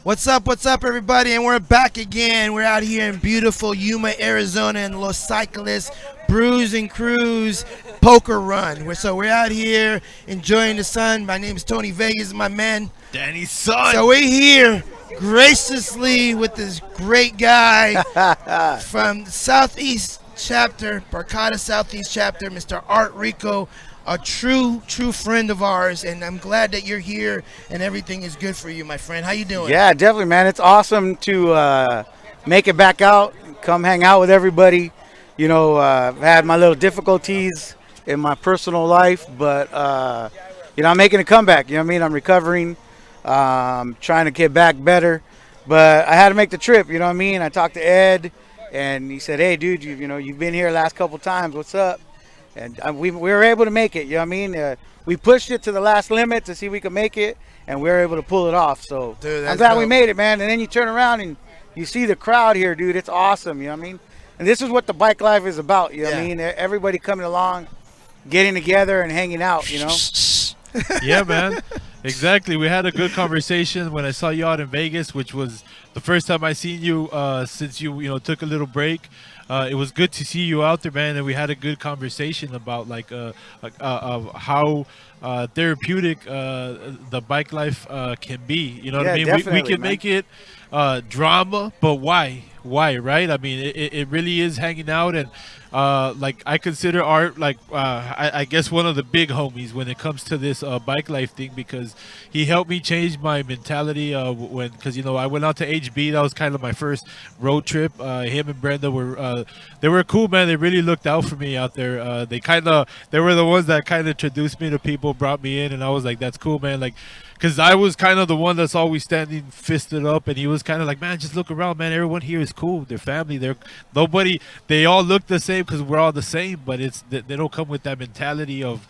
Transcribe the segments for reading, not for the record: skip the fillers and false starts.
What's up, everybody? And we're back again. We're out here in beautiful Yuma, Arizona, and Los Cyclists Brews and Cruise Poker Run. So we're out here enjoying the sun. My name is Tony Vegas, my man. Danny's son. So we're here graciously with this great guy from the Southeast chapter, Barcata Southeast chapter, Mr. Art Rico, a true friend of ours, and I'm glad that you're here and everything is good for you, my friend. How you doing? Yeah, definitely, man. It's awesome to make it back out, come hang out with everybody. I've had my little difficulties in my personal life, but I'm making a comeback. You know what I mean? I'm recovering, trying to get back better, but I had to make the trip. You know what I mean? I talked to Ed, and he said, "Hey, dude, you've been here last couple times. What's up?" And we were able to make it. You know what I mean? We pushed it to the last limit to see if we could make it, and we were able to pull it off. So Dude, I'm that's glad we dope. made it, man. And then you turn around and you see the crowd here, dude. It's awesome. You know what I mean? And this is what the bike life is about. You know what I Yeah. mean? Everybody coming along, getting together and hanging out. Yeah, man. Exactly. We had a good conversation when I saw you out in Vegas, which was the first time I seen you since you took a little break. It was good to see you out there, man, and we had a good conversation about how therapeutic the bike life can be. You know what I Yeah, mean? We definitely, can man. make it drama, but why? Why, right? I mean, it really is hanging out, and I consider Art I guess one of the big homies when it comes to this bike life thing, because he helped me change my mentality because I went out to HB. That was kind of my first road trip. Him and Brenda were they were cool, man. They really looked out for me out there. They were the ones that kind of introduced me to people, brought me in, and I was like, that's cool, man. Like, because I was kind of the one that's always standing fisted up, and he was kind of like, man, just look around, man. Everyone here is cool. They're family. They're nobody. They all look the same because we're all the same, but they don't come with that mentality of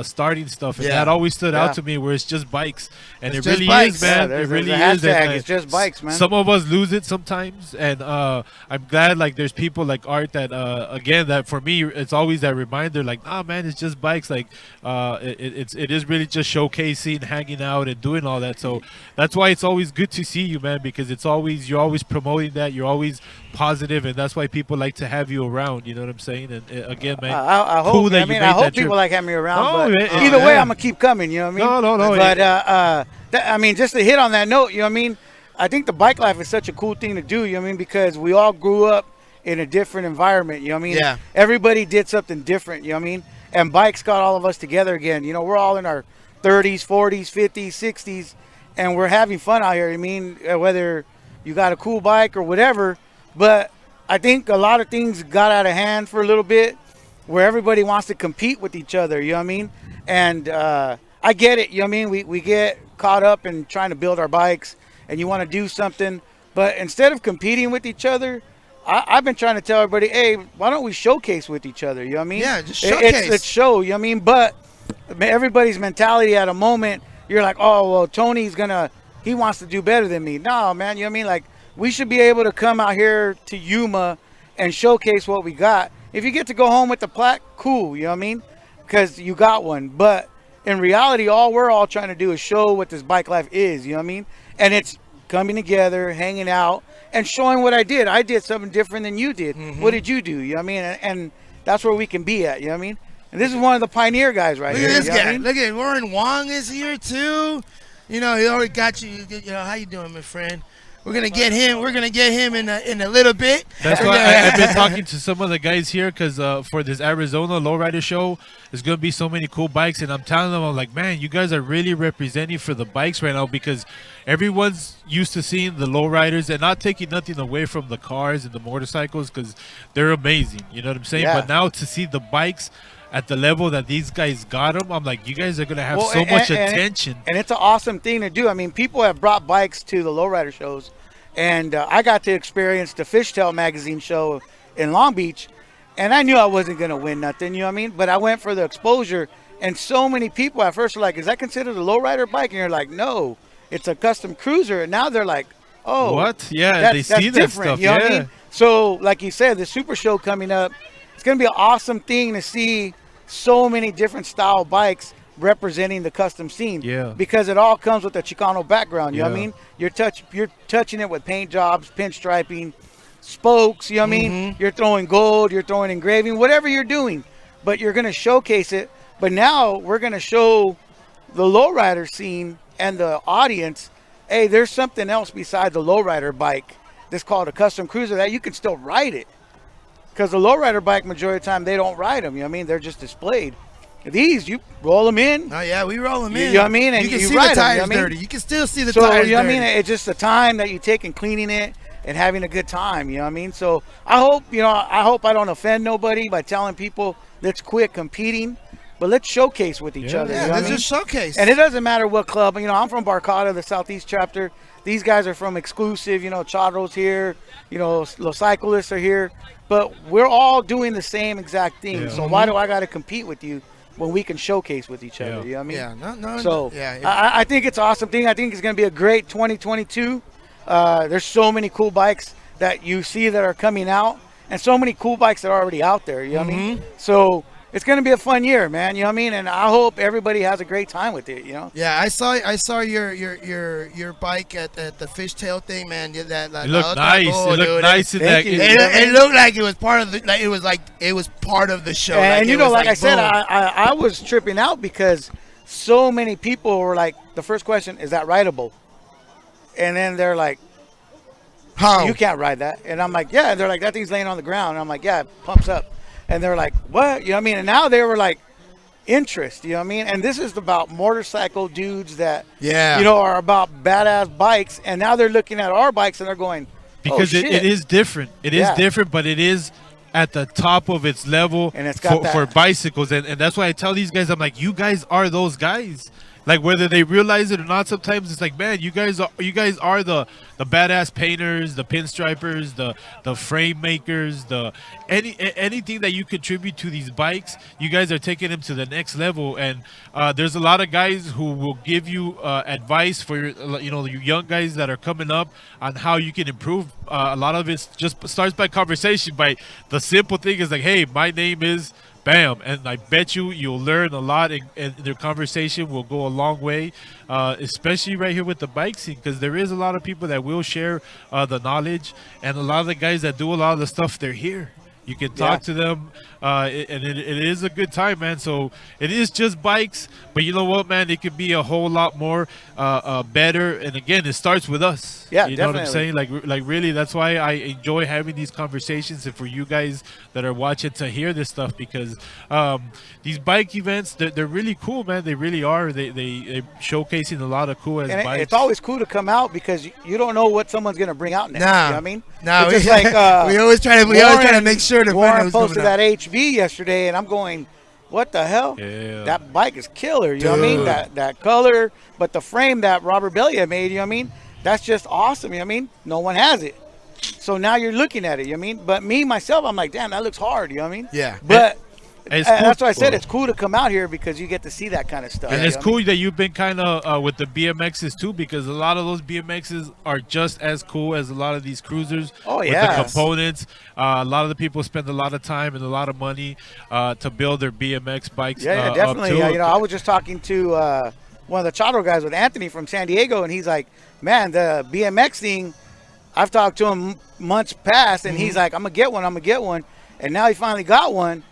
starting stuff, and Yeah. that always stood Yeah. out to me. Where it's just bikes, and It's it just really bikes. is, Yeah, man. there's It really a is. hashtag. And, It's just bikes, man. some of us lose it sometimes, and I'm glad like there's people like Art that again, that for me it's always that reminder, like, nah, man, it's just bikes. Like it is really just showcasing, hanging out, and doing all that. So that's why it's always good to see you, man, because you're always promoting that. You're always positive, and that's why people like to have you around. You know what I'm saying? And again, man, I hope. cool that I you mean, made I hope that trip. people like having me around. Oh, but yeah, either way, yeah. I'm gonna keep coming. You know what I mean? No. But I mean, just to hit on that note, you know what I mean? I think the bike life is such a cool thing to do. You know what I mean? Because we all grew up in a different environment. You know what I mean? Yeah. Everybody did something different. You know what I mean? And bikes got all of us together again. We're all in our 30s, 40s, 50s, 60s, and we're having fun out here. I mean, whether you got a cool bike or whatever, but I think a lot of things got out of hand for a little bit, where everybody wants to compete with each other. You know what I mean? And I get it. You know what I mean? We get caught up in trying to build our bikes, and you want to do something, but instead of competing with each other, I've been trying to tell everybody, hey, why don't we showcase with each other? You know what I mean? Yeah, just It's showcase. show. You know what I mean? But everybody's mentality at a moment, you're like, oh, well, he wants to do better than me. No, man, you know what I mean? Like, we should be able to come out here to Yuma and showcase what we got. If you get to go home with the plaque, cool, you know what I mean? Because you got one. But in reality, all we're all trying to do is show what this bike life is, you know what I mean? And it's coming together, hanging out, and showing what I did. I did something different than you did. What did you do? You know what I mean? And that's where we can be at, you know what I mean? And this is one of the pioneer guys right Look here. at this you know what I guy. mean? Look at Warren Wong is here too. He already got you. How you doing, my friend? We're gonna get him. We're gonna get him in a little bit. That's why I've been talking to some of the guys here, because for this Arizona lowrider show, there's going to be so many cool bikes. And I'm telling them, I'm like, man, you guys are really representing for the bikes right now, because everyone's used to seeing the lowriders, and not taking nothing away from the cars and the motorcycles, because they're amazing. You know what I'm saying? Yeah. But now to see the bikes at the level that these guys got them, I'm like, you guys are going to have Well, so much attention. And it's an awesome thing to do. I mean, people have brought bikes to the lowrider shows, and I got to experience the Fishtail magazine show in Long Beach, and I knew I wasn't going to win nothing, you know what I mean? But I went for the exposure, and so many people at first were like, is that considered a lowrider bike? And you're like, no, it's a custom cruiser. And now they're like, oh. What? Yeah, that's, they that's see that different, stuff. you know what I Yeah. mean? So, like you said, the Super Show coming up, it's going to be an awesome thing to see so many different style bikes representing the custom scene. Yeah. Because it all comes with a Chicano background. You know what I Yeah. mean? You're touching it with paint jobs, pinstriping, spokes. You know what I mean? Mm-hmm. You're throwing gold. You're throwing engraving. Whatever you're doing, but you're gonna showcase it. But now we're gonna show the lowrider scene and the audience, hey, there's something else besides the lowrider bike that's called a custom cruiser that you can still ride it. Because the lowrider bike, majority of the time, they don't ride them. You know what I mean? They're just displayed. These, you roll them in. Oh yeah, we roll them You in. know what I mean? And you can you see ride the 'em, you tires know what I mean? dirty. You can still see the So, tires you know what I dirty. mean? It's just the time that you take in cleaning it and having a good time. You know what I mean? So I hope, I don't offend nobody by telling people, let's quit competing, but let's showcase with each Yeah. other. Yeah, you know what I let's mean? just showcase. And it doesn't matter what club. I'm from Barcata, the Southeast chapter. These guys are from Exclusive. Charo's here. Los Pyscholists are here. But we're all doing the same exact thing. Yeah. So why do I got to compete with you when we can showcase with each other? Yeah. You know what I mean? yeah, no, So yeah. I think it's an awesome thing. I think it's going to be a great 2022. There's so many cool bikes that you see that are coming out, and so many cool bikes that are already out there. You know what I mean? So it's going to be a fun year, man. You know what I mean? And I hope everybody has a great time with it. Yeah, I saw your bike at the fishtail thing, man. It It looked nice. It looked nice in Thank that. you. It looked like it was part of the. Like, it was part of the show. And it was like I said, boom. I was tripping out because so many people were like, the first question, is that rideable? And then they're like, How? you can't ride that. And I'm like, yeah. And they're like, that thing's laying on the ground. And I'm like, yeah, it pumps up. And they're like, what? You know what I mean? And now they were like, interest. You know what I mean? And this is about motorcycle dudes that, Yeah. are about badass bikes. And now they're looking at our bikes and they're going, Because oh, it shit. is different. It is Yeah. different, but it is at the top of its level And it's got for that- bicycles. And that's why I tell these guys, I'm like, you guys are those guys. Like, whether they realize it or not, sometimes it's like, man, you guys are the badass painters, the pinstripers, the frame makers, anything that you contribute to these bikes. You guys are taking them to the next level. And there's a lot of guys who will give you advice for your young guys that are coming up on how you can improve. A lot of it just starts by conversation. By the simple thing is like, hey, my name is. Bam, and I bet you'll learn a lot, and their conversation will go a long way, especially right here with the bike scene, because there is a lot of people that will share the knowledge, and a lot of the guys that do a lot of the stuff, they're here. You can talk to them, and it is a good time, man. So it is just bikes, but you know what, man? It could be a whole lot more better. And again, it starts with us. Yeah, you know what I'm definitely. saying? Like really, that's why I enjoy having these conversations, and for you guys that are watching to hear this stuff, because these bike events, they're really cool, man. They really are. They showcasing a lot of cool ass And bikes. it's always cool to come out because you don't know what someone's going to bring out next. Nah. You know what I mean? No, It's just like we always try to make sure to find Warren who's posted coming out. that HB yesterday, and I'm going, what the hell? Yeah. That bike is killer. You know what I mean? Dude. That color, but the frame that Robert Bellia made, you know what I mean? That's just awesome. You know what I mean? No one has it. So now you're looking at it. You know what I mean? But me, myself, I'm like, damn, that looks hard. You know what I mean? Yeah. But It's and cool. that's why I said it's cool to come out here because you get to see that kind of stuff. And you it's know what I cool mean? that you've been kind of with the BMXs too, because a lot of those BMXs are just as cool as a lot of these cruisers. Oh, with yeah. the components. A lot of the people spend a lot of time and a lot of money to build their BMX bikes. Yeah, up definitely. too. I was just talking to one of the Charo guys with Anthony from San Diego, and he's like, man, the BMX thing, I've talked to him months past, and he's like, I'm going to get one. And now he finally got one.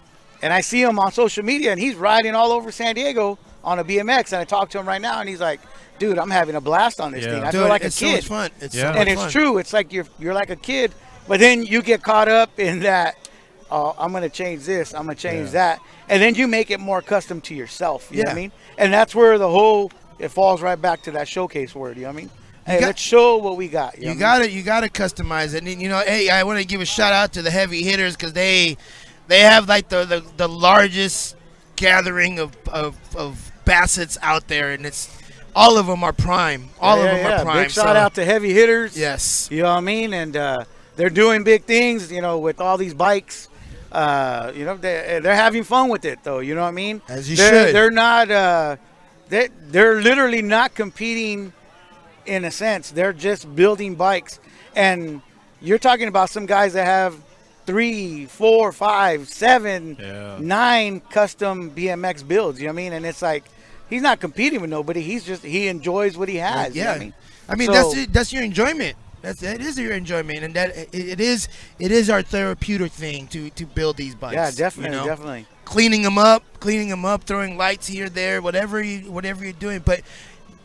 And I see him on social media, and he's riding all over San Diego on a BMX. And I talked to him right now, and he's like, dude, I'm having a blast on this Yeah. thing. I Dude, feel like a it's so kid. much fun. It's Yeah. so And much it's fun. true. It's like you're like a kid, but then you get caught up in that, I'm going to change this, I'm going to change that. And then you make it more custom to yourself. You know what I Yeah. mean? And that's where it falls right back to that showcase word. You know what I mean? Hey, got- let's show what we got. You gotta customize it. And hey, I want to give a shout out to the heavy hitters because they have like the largest gathering of Bassets out there, and it's all of them are prime. All of them are prime. Big shout out to heavy hitters. Yes. You know what I mean? And they're doing big things, with all these bikes. They're having fun with it, though. You know what I mean? As you They're- should. They're not. They're literally not competing. In a sense, they're just building bikes, and you're talking about some guys that have 3, 4, 5, 7, Yeah. 9 custom BMX builds. You know what I mean? And it's like he's not competing with nobody. He enjoys what he has. You know Yeah, what I mean, I mean So- that's your enjoyment. That is your enjoyment, and that it is our therapeutic thing to build these bikes. yeah, definitely, you know? definitely. Cleaning them up, throwing lights here, there, whatever you're doing. But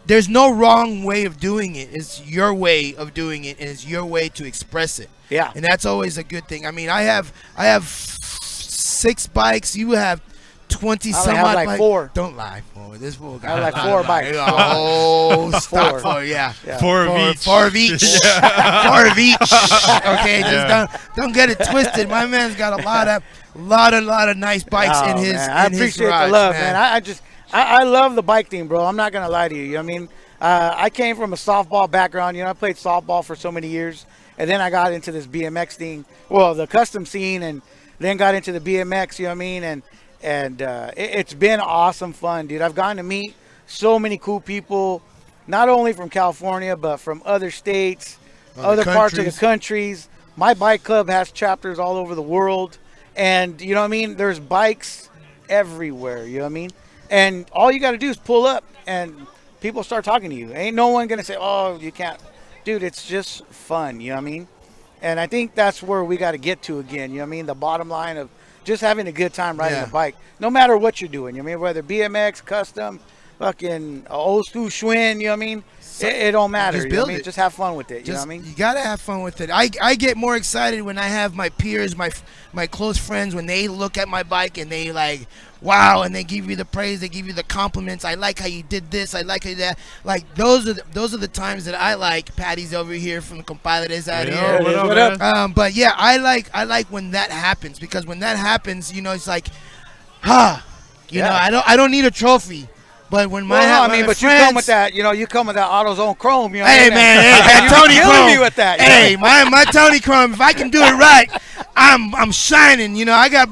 there's no wrong way of doing it. It's your way of doing it, and it's your way to express it. Yeah. And that's always a good thing. I mean, I have 6 bikes. You have 20 I some have odd like bikes. 4. Don't lie, boy. This fool got I have like 4 bikes. Oh, stop 4. for yeah. Yeah. 4 of each. 4 of each. 4 of each. Okay, just don't get it twisted. My man's got a lot of nice bikes in his. Man, I in his appreciate garage, the love, man. I love the bike thing, bro. I'm not gonna lie to you. You know what I mean, I came from a softball background. You know, I played softball for so many years, and then I got into this BMX thing. Well, the custom scene, and then got into the BMX. You know what I mean, and it's been awesome fun, dude. I've gotten to meet so many cool people, not only from California but from other states, other parts of the countries. My bike club has chapters all over the world, and you know what I mean. There's bikes everywhere. You know what I mean. And all you got to do is pull up, and people start talking to you. Ain't no one gonna say, "Oh, you can't," dude. It's just fun. You know what I mean? And I think that's where we got to get to again. You know what I mean? The bottom line of just having a good time riding a bike, no matter what you're doing. You know what I mean? Whether BMX, custom, fucking old school Schwinn. You know what I mean? It don't matter. Just You know what build I mean? it. Just have fun with it. You know Just, what I mean? you gotta have fun with it. I get more excited when I have my peers, my close friends, when they look at my bike and they like, wow, and they give you the praise, they give you the compliments. I like how you did this. I like how that. Like those are the times that I like. Patty's over here from the compadres out here. What up, man? But yeah, I like when that happens, because when that happens, you know, it's like, you know, I don't need a trophy. But when my Well, no, I my mean, but friends, you come with that. You know, you come with that AutoZone Chrome. You know, Hey what I mean? man, And you Tony killing Chrome me with that. Hey, my Tony Chrome. If I can do it right, I'm shining. You know, I got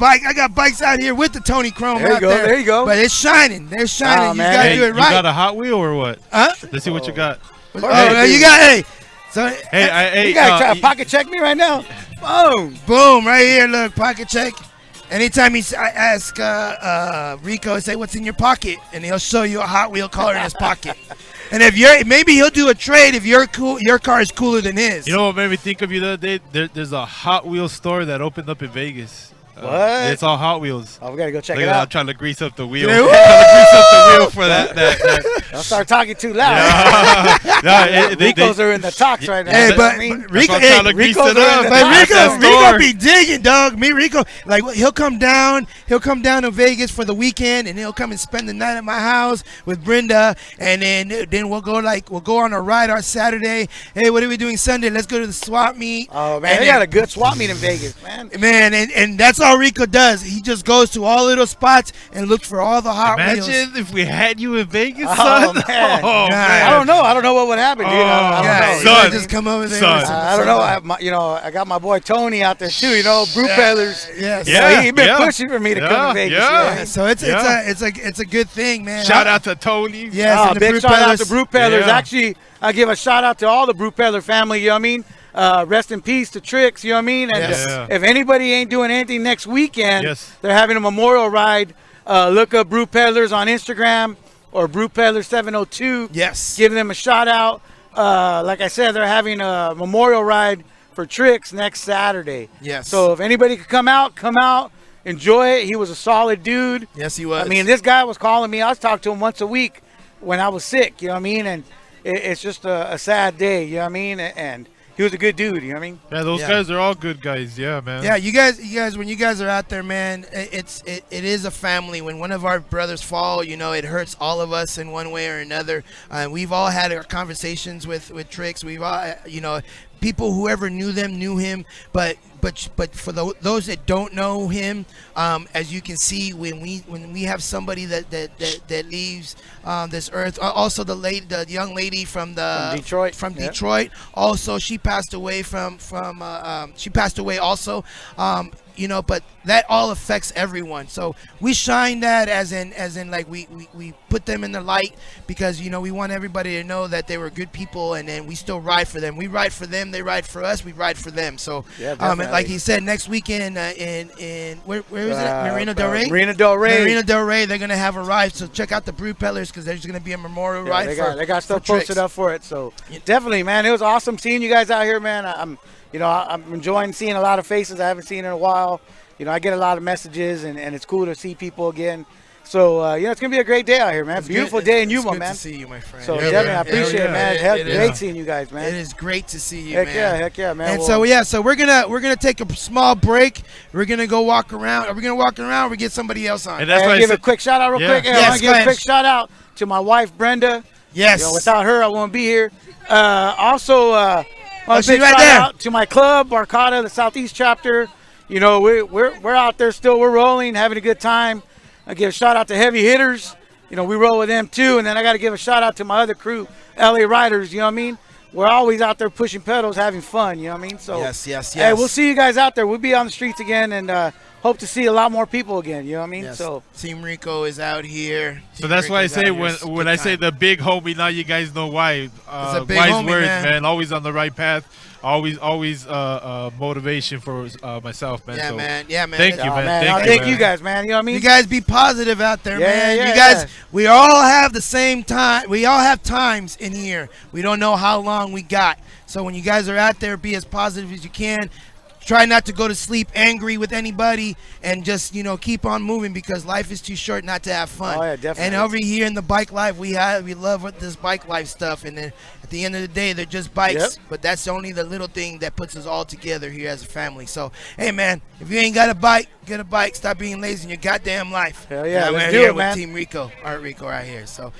bikes out here with the Tony Chrome There you out go, there. there you go. But it's shining. They're shining. Oh, You man. gotta Hey, do it you right. got a Hot Wheel or what? Huh? Let's see what you got. Oh, you got So Hey, You gotta try to pocket check me right now. Boom. boom right here. Look, pocket check. Anytime I ask Rico, say what's in your pocket, and he'll show you a Hot Wheel color in his pocket. And if maybe he'll do a trade if your car is cooler than his. You know what made me think of you the other day? There's a Hot Wheels store that opened up in Vegas. What? It's all Hot Wheels. Oh, we gotta go check Look it at that, I'm out. trying to grease up the wheel. Yeah, I'm trying to grease up the wheel for that. Don't start talking too loud. Ricos are in the talks right now. Hey, You know what I mean? but Rico, I'm trying to grease Rico's it are up. in the But talks. Rico store. be digging, dog. Me, Rico, like he'll come down to Vegas for the weekend, and he'll come and spend the night at my house with Brenda, and then we'll go on a ride on Saturday. Hey, what are we doing Sunday? Let's go to the swap meet. Oh man, And they then- got a good swap meet in Vegas, man. Man, and that's all Rico does. He just goes to all little spots and looks for all the Hot Wheels. Imagine if we had you in Vegas, Oh, son. man. Oh, God. I don't know. I don't know what would happen, dude. I Yeah, don't you know. gotta Son. just come over there. Son. with some- I don't know. I got my boy Tony out there too. You know, Brew Peddlers. Yes. Yeah. He been pushing for me to come to Yeah, Vegas. yeah. you know what I Yeah, mean? so Yeah. it's a good thing, man. Shout out to Tony. Yes, Oh, and the big Brew shout out Peddlers. to Brew Peddlers. Yeah. Actually, I give a shout out to all the Brew Peddler family. You know what I mean? Rest in peace to Tricks. You know what I mean? And Yes. Yeah. if anybody ain't doing anything next weekend, Yes. they're having a memorial ride. Look up Brew Peddlers on Instagram or Brew Peddler 702. Yes. Give them a shout out. Like I said, they're having a memorial ride for Tricks next Saturday. Yes. So if anybody could come out, enjoy it. He was a solid dude. Yes, he was. I mean, this guy was calling me. I was talking to him once a week when I was sick. You know what I mean? And it's just a sad day. You know what I mean? And he was a good dude. You know what I mean? Yeah, those Yeah. guys are all good guys. Yeah, man. Yeah, you guys, when you guys are out there, man, it is a family. When one of our brothers fall, you know, it hurts all of us in one way or another. We've all had our conversations with Tricks. We've all, you know, people whoever knew them knew him, but for those that don't know him, as you can see, when we have somebody that leaves this earth, also the young lady from Detroit. Detroit, also she passed away she passed away also. you know, but that all affects everyone. So we shine that as in like we put them in the light because, you know, we want everybody to know that they were good people, and then we still ride for them. We ride for them, they ride for us, we ride for them. So like he said, next weekend in where is it? Marina Del Rey? Marina Del Rey. Marina Del Rey, they're going to have a ride. So check out the Brew Pellers because there's going to be a memorial ride. They got stuff posted Tricks. up for it. So definitely, man, it was awesome seeing you guys out here, man. I'm enjoying seeing a lot of faces I haven't seen in a while. You know, I get a lot of messages, and it's cool to see people again. So, you know, it's going to be a great day out here, man. Beautiful day in Yuma, man. It's good to see you, my friend. So, definitely, I appreciate it, man. Great seeing you guys, man. It is great to see you, man. Heck yeah, man. And so we're gonna take a small break. We're gonna go walk around. Are we gonna walk around or we get somebody else on? And that's why give a quick shout out real quick. I want to give a quick shout out to my wife, Brenda. Yes. You know, without her, I won't be here. Also, a big right shout there. out to my club, Barcata, the Southeast chapter. You know, we're out there still. We're rolling, having a good time. I give a shout out to Heavy Hitters. You know, we roll with them too. And then I got to give a shout out to my other crew, LA Riders. You know what I mean? We're always out there pushing pedals, having fun. You know what I mean? So yes. Hey, we'll see you guys out there. We'll be on the streets again, and hope to see a lot more people again. You know what I mean? Yes. So Team Rico is out here. So that's why I say when I say the big homie, now you guys know why. It's a big wise homie, words, man. Always on the right path. Always motivation for myself, man. Yeah, so man. Thank you, man. Thank you guys, man. You know what I mean? You guys be positive out there, man. Yeah, you guys, we all have the same time. We all have times in here. We don't know how long we got. So when you guys are out there, be as positive as you can. Try not to go to sleep angry with anybody, and just, you know, keep on moving because life is too short not to have fun. Oh, yeah, definitely. And over here in the bike life, we love what this bike life stuff. And then at the end of the day, they're just bikes. But that's only the little thing that puts us all together here as a family. So, hey, man, if you ain't got a bike, get a bike. Stop being lazy in your goddamn life. Hell yeah, let's we're do here it, man. with Team Rico, Art Rico right here. So.